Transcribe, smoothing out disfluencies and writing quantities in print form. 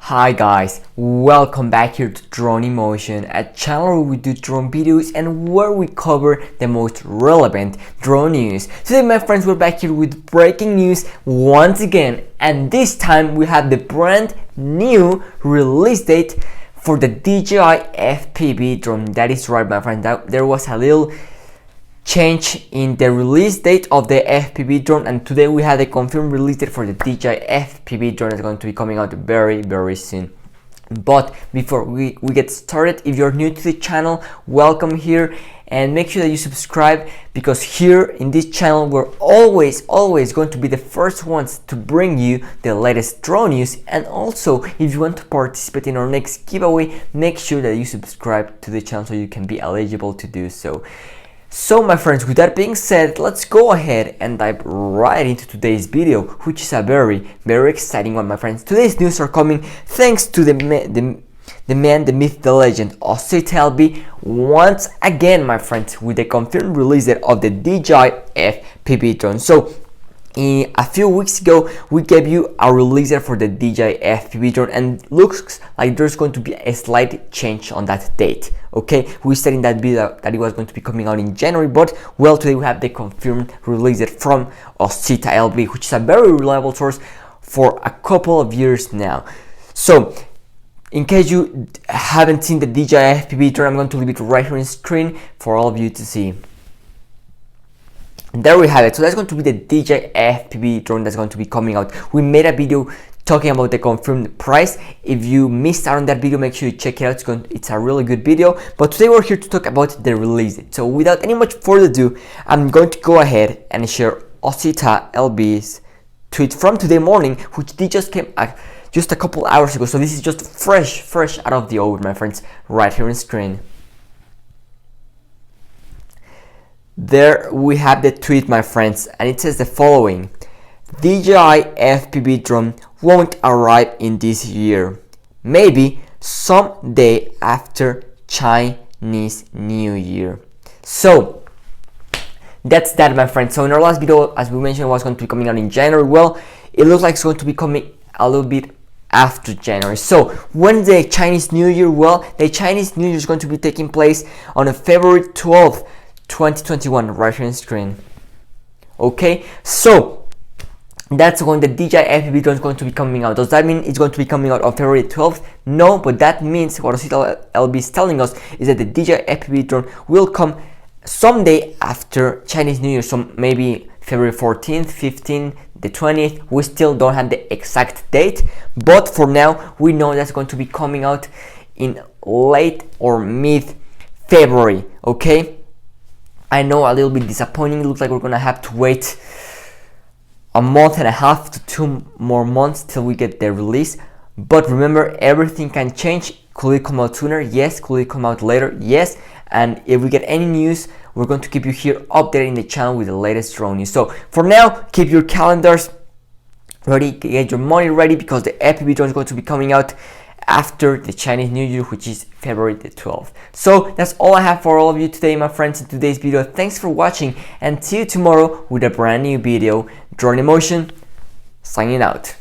Hi guys, welcome back here to Drone Emotion, a channel where we do drone videos and where we cover the most relevant drone news. Today my friends, we're back here with breaking news once again, and this time we have the brand new release date for the DJI FPV drone. That is right my friend, there was a little change in the release date of the FPV drone, and today we had a confirmed release date for the DJI FPV drone that's going to be coming out very soon. But before we get started, if you're new to the channel, welcome here, and make sure that you subscribe, because here in this channel we're always going to be the first ones to bring you the latest drone news. And also, if you want to participate in our next giveaway, make sure that you subscribe to the channel so you can be eligible to do so. So my friends, with that being said, let's go ahead and dive right into today's video, which is a very exciting one my friends. Today's news are coming thanks to the man, the myth, the legend, Osita LB, once again my friends, with the confirmed release date of the DJI FPV drone. So a few weeks ago we gave you a release date for the DJI FPV drone, and looks like there's going to be a slight change on that date. Okay, we said in that video that it was going to be coming out in January, but well, today we have the confirmed release date from Osita LB, which is a very reliable source for a couple of years now. So in case you haven't seen the DJI FPV drone, I'm going to leave it right here on screen for all of you to see. There we have it. So that's going to be the DJI FPV drone that's going to be coming out. We made a video talking about the confirmed price. If you missed out on that video, make sure you check it out. It's a really good video. But today we're here to talk about the release date. So without any much further ado, I'm going to go ahead and share Osita LB's tweet from today morning, which just came just a couple hours ago. So this is just fresh out of the oven, my friends, right here on screen. There we have the tweet, my friends, and it says the following: DJI FPV drone won't arrive in this year, maybe someday after Chinese New Year. So that's that, my friends. So in our last video, as we mentioned, it was going to be coming out in January. Well, it looks like it's going to be coming a little bit after January. So when the Chinese New Year? Well, the Chinese New Year is going to be taking place on February 12th 2021, right here on screen. Okay, so that's when the DJI FPV drone is going to be coming out. Does that mean it's going to be coming out on February 12th? No, but that means what Osita LB is telling us is that the DJI FPV drone will come someday after Chinese New Year, so maybe February 14th, 15th, the 20th. We still don't have the exact date, but for now we know that's going to be coming out in late or mid-February. Okay, I know, a little bit disappointing. It looks like we're gonna have to wait a month and a half to 2 more months till we get the release. But remember, everything can change. Could it come out sooner? Yes. Could it come out later? Yes. And if we get any news, we're going to keep you here updated in the channel with the latest drone news. So for now, keep your calendars ready, get your money ready, because the FPV drone is going to be coming out after the Chinese New Year, which is February the 12th. So that's all I have for all of you today, my friends, in today's video. Thanks for watching, and see you tomorrow with a brand new video. Drone Emotion, signing out.